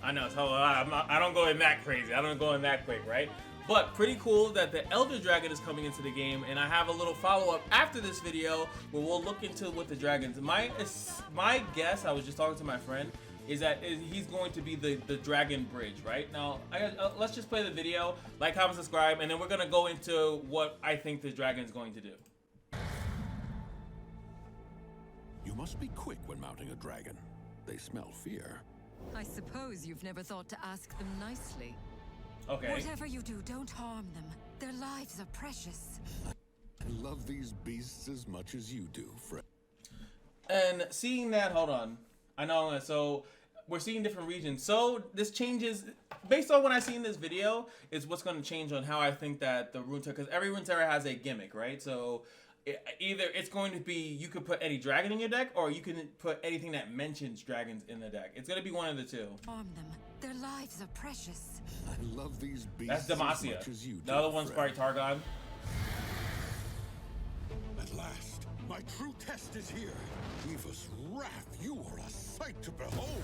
I know, so I don't go in that crazy. I don't go in that quick, right? But pretty cool that the Elder Dragon is coming into the game, and I have a little follow-up after this video where we'll look into what the dragons. My guess, I was just talking to my friend, is that he's going to be the dragon bridge, right? Now, let's just play the video, like, comment, subscribe, and then we're gonna go into what I think the dragon is going to do. You must be quick when mounting a dragon. They smell fear. I suppose you've never thought to ask them nicely. Okay. Whatever you do, don't harm them. Their lives are precious. I love these beasts as much as you do, friend. And seeing that, hold on. I know, so we're seeing different regions. So this changes, based on what I see in this video, is what's going to change on how I think that the Runeterra, because every Runeterra has a gimmick, right? So either it's going to be, you could put any dragon in your deck, or you can put anything that mentions dragons in the deck. It's going to be one of the two. Harm them. Their lives are precious. I love these beasts That's Demacia. as much as you do, The other one's friend. probably Targon. At last, my true test is here. Eva's wrath, you are a sight to behold.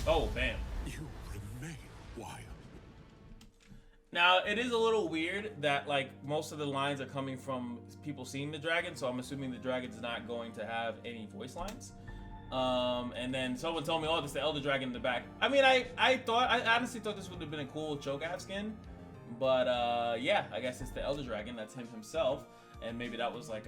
Oh, bam. You remain wild. Now, it is a little weird that, like, most of the lines are coming from people seeing the dragon, so I'm assuming the dragon's not going to have any voice lines. And then someone told me, oh, this is the Elder Dragon in the back. I mean, I honestly thought this would have been a cool Cho'Gath skin, but yeah, I guess it's the Elder Dragon. That's him himself, and maybe that was like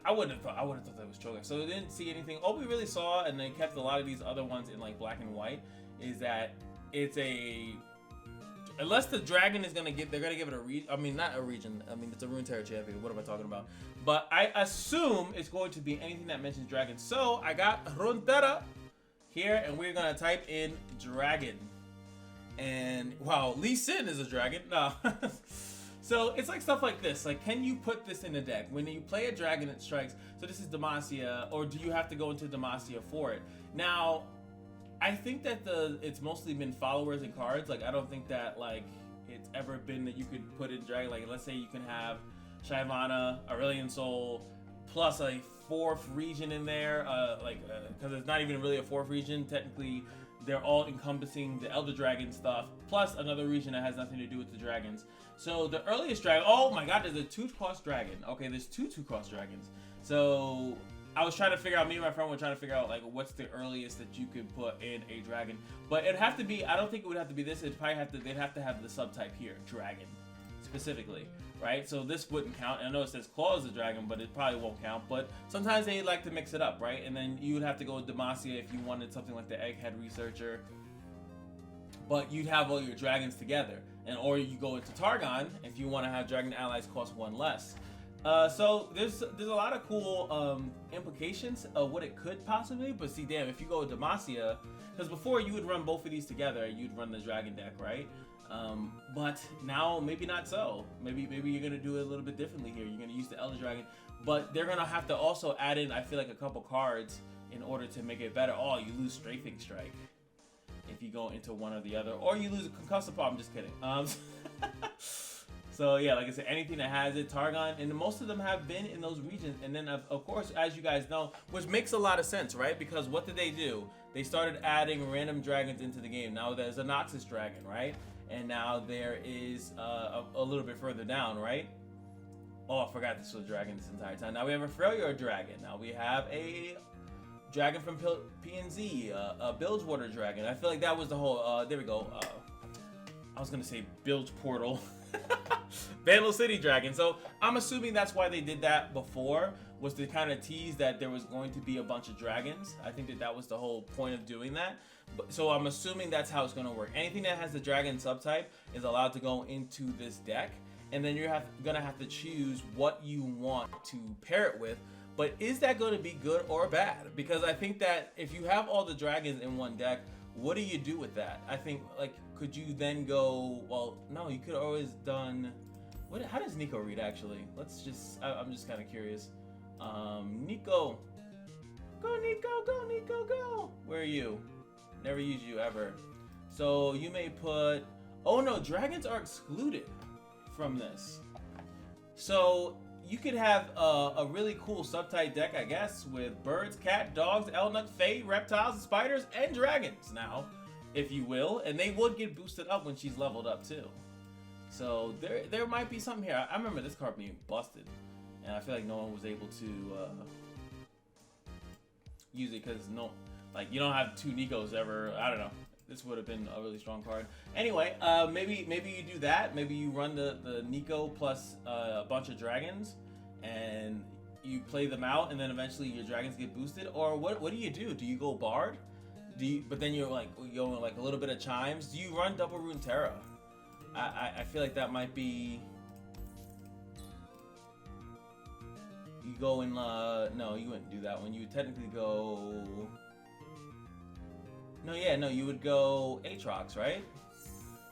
I would have thought that was Cho'Gath. So they didn't see anything. All we really saw, and they kept a lot of these other ones in like black and white, is that it's a, unless the dragon is gonna get, they're gonna give it a region. I mean, not a region. I mean, it's a Runeterra champion. What am I talking about? But I assume it's going to be anything that mentions dragon. So I got Runeterra here, and we're gonna type in dragon. And wow, Lee Sin is a dragon. No. So it's like stuff like this. Like, can you put this in the deck when you play a dragon that strikes? So this is Demacia, or do you have to go into Demacia for it? Now, I think that it's mostly been followers and cards. Like, I don't think that like it's ever been that you could put in dragon. Like, let's say you can have Shyvana, Aurelion Soul, plus a fourth region in there. Because it's not even really a fourth region. Technically, they're all encompassing the Elder Dragon stuff, plus another region that has nothing to do with the dragons. So the earliest dragon, oh my god, there's a 2-cost dragon. Okay, there's two 2-cost dragons. So I was trying to figure out, me and my friend were trying to figure out like what's the earliest that you could put in a dragon. But it'd have to be, I don't think it would have to be this, it'd probably have to, they'd have to have the subtype here, dragon, specifically, right? So this wouldn't count. And I know it says claw is a dragon, but it probably won't count. But sometimes they like to mix it up, right? And then you would have to go with Demacia if you wanted something like the Egghead Researcher. But you'd have all your dragons together. And or you go into Targon if you want to have dragon allies cost one less. So there's a lot of cool implications of what it could possibly, but see, damn, if you go with Demacia, because before you would run both of these together, you'd run the dragon deck, right? But now maybe not so. Maybe you're gonna do it a little bit differently here. You're gonna use the Elder Dragon, but they're gonna have to also add in, I feel like, a couple cards in order to make it better. Oh, you lose Strafing Strike if you go into one or the other, or you lose a Concussive Paw. I'm just kidding. So yeah, like I said, anything that has it, Targon, and most of them have been in those regions. And then of course, as you guys know, which makes a lot of sense, right? Because what did they do? They started adding random dragons into the game. Now there's a Noxus dragon, right? And now there is a little bit further down, right? Oh, I forgot this was a dragon this entire time. Now we have a Freljord dragon. Now we have a dragon from PNZ, a Bilgewater dragon. I feel like that was the whole, there we go. I was gonna say Bilge Portal. Vandal City Dragon. So I'm assuming that's why they did that before, was to kind of tease that there was going to be a bunch of dragons. I think that was the whole point of doing that. So I'm assuming that's how it's going to work. Anything that has the dragon subtype is allowed to go into this deck, and then you're going to have to choose what you want to pair it with. But is that going to be good or bad? Because I think that if you have all the dragons in one deck, what do you do with that? I think, like, could you then go, well, no, you could always done, how does Nico read, actually? I'm just kind of curious. Nico. Go, Nico, go, Nico, go. Where are you? Never use you ever. So you may put, oh no, dragons are excluded from this. So you could have a really cool subtype deck, I guess, with birds, cat, dogs, elnuk, fae, reptiles, spiders, and dragons now. if you will, and they would get boosted up when she's leveled up too. So there might be something here. I remember this card being busted, and I feel like no one was able to use it because you don't have 2 Nikos ever. I don't know. This would have been a really strong card. Anyway, maybe you do that. Maybe you run the Nico plus a bunch of dragons, and you play them out, and then eventually your dragons get boosted. Or what do you do? Do you go Bard? But then you're like going like a little bit of chimes. Do you run double Runeterra? I feel like that might be. You go in no, you wouldn't do that one. You would technically go. No, you would go Aatrox, right?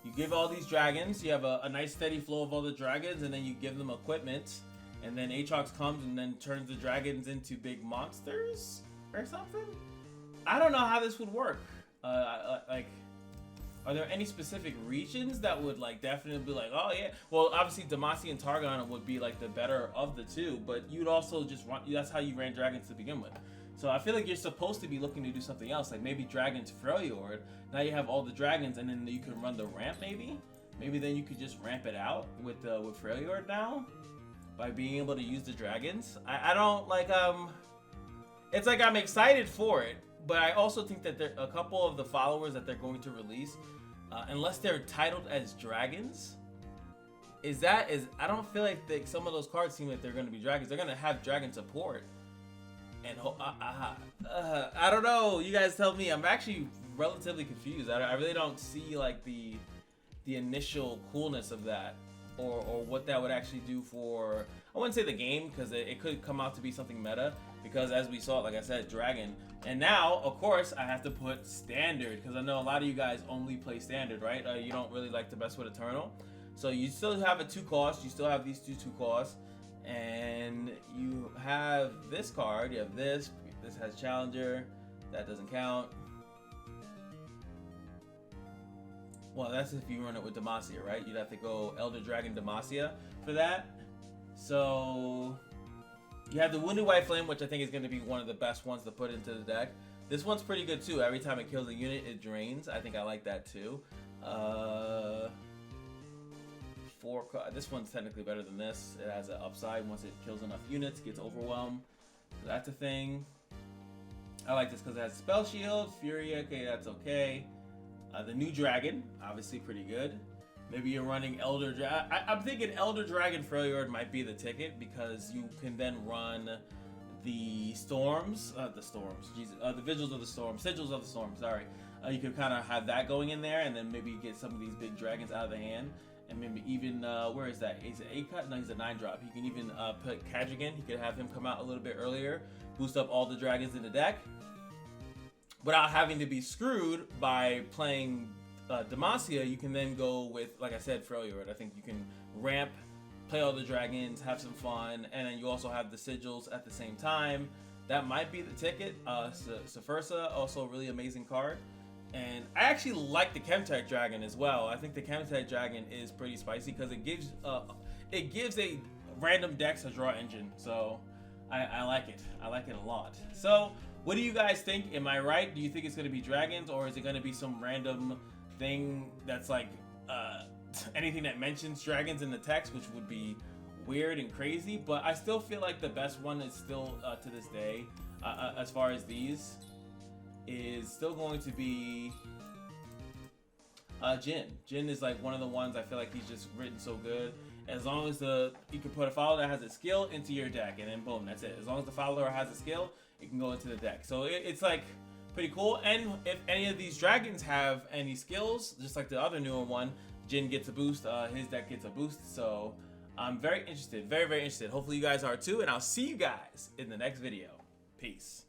You give all these dragons. You have a nice steady flow of all the dragons, and then you give them equipment, and then Aatrox comes and then turns the dragons into big monsters or something. I don't know how this would work. Like, are there any specific regions that would like definitely be like, oh yeah? Well, obviously Demacia and Targon would be like the better of the two, but you'd also just run. That's how you ran dragons to begin with. So I feel like you're supposed to be looking to do something else, like maybe Dragons Freljord. Now you have all the dragons, and then you can run the ramp maybe. Maybe then you could just ramp it out with Freljord now by being able to use the dragons. I don't like It's like I'm excited for it, but I also think that a couple of the followers that they're going to release, unless they're titled as dragons, I don't feel like some of those cards seem like they're going to be dragons. They're going to have dragon support. And I don't know. You guys tell me. I'm actually relatively confused. I really don't see like the initial coolness of that, or what that would actually do for. I wouldn't say the game, because it could come out to be something meta. Because as we saw, like I said, dragon. And now, of course, I have to put standard, because I know a lot of you guys only play standard, right? You don't really like to mess with Eternal. So you still have a 2 cost. You still have these 2 costs. And you have this card, you have this has Challenger, that doesn't count. Well, that's if you run it with Demacia, right? You'd have to go Elder Dragon Demacia for that. So you have the Wounded White Flame, which I think is going to be one of the best ones to put into the deck. This one's pretty good too. Every time it kills a unit, it drains. I think I like that too. This one's technically better than this. It has an upside once it kills enough units, gets overwhelmed. So that's a thing. I like this because it has Spell Shield, Fury, okay, that's okay. The new Dragon, obviously pretty good. Maybe you're running Elder Dragon. I'm thinking Elder Dragon Freljord might be the ticket, because you can then run the Storms, the Vigils of the Storm, Sigils of the Storm, sorry. You could kind of have that going in there, and then maybe get some of these big dragons out of the hand. And maybe even, where is that? Is it 8-cut? No, he's a 9-drop. He can even put Kadrigan. He could have him come out a little bit earlier, boost up all the dragons in the deck, without having to be screwed by playing Demacia. You can then go with, like I said, Freljord. I think you can ramp, play all the dragons, have some fun, and then you also have the Sigils at the same time. That might be the ticket. Sephersa, also a really amazing card. And I actually like the Chemtech Dragon as well. I think the Chemtech Dragon is pretty spicy because it gives a random dex a draw engine. So I like it. I like it a lot. So what do you guys think? Am I right? Do you think it's going to be dragons, or is it going to be some random thing that's like anything that mentions dragons in the text, which would be weird and crazy? But I still feel like the best one is still to this day, as far as these, is still going to be Jin. Jin is like one of the ones I feel like he's just written so good. As long as you can put a follower that has a skill into your deck, and then boom, that's it. As long as the follower has a skill, it can go into the deck. So it's like pretty cool. And if any of these dragons have any skills, just like the other newer one, Jin gets a boost, his deck gets a boost. So I'm very interested, very, very interested. Hopefully you guys are too, and I'll see you guys in the next video. Peace.